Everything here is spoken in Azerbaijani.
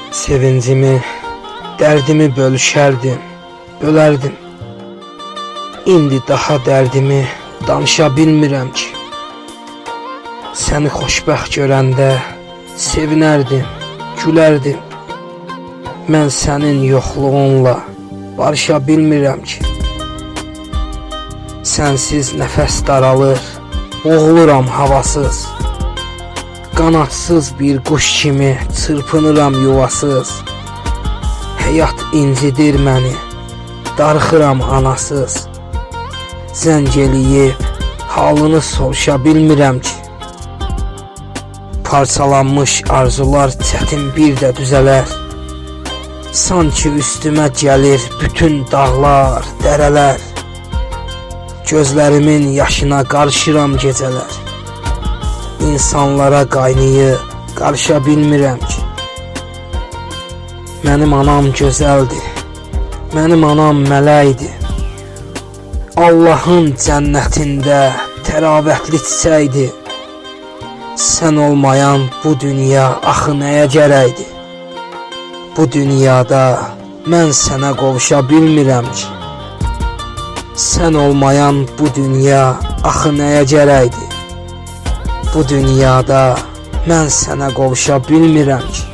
Sevincimi, dərdimi bölüşərdim, bölərdim. İndi daha dərdimi danışa bilmirəm ki. Səni xoşbəxt görəndə sevinərdim, gülərdim. Mən sənin yoxluğunla barışa bilmirəm ki. Sənsiz nəfəs daralır, boğuluram havasız. Qanadsız bir quş kimi çırpınıram yuvasız. Həyat incidir məni, darıxıram anasız. Zəng eləyib halını soruşa bilmirəm ki. Parçalanmış arzular çətin bir də düzələr. Sanki üstümə gəlir bütün dağlar, dərələr. Gözlərimin yaşına qarışıram gecələr. İnsanlara qaynayıb qarışa bilmirəm ki. Mənim anam gözəldir, mənim anam mələkdir. Allahın cənnətində təravətli çiçəkdir. Sən olmayan bu dünya axı nəyə gərəkdir? Bu dünyada mən sənə qovuşa bilmirəm ki. Sən olmayan bu dünya axı nəyə gərəkdir? Bu dünyada mən sənə qovuşa bilmirəm ki.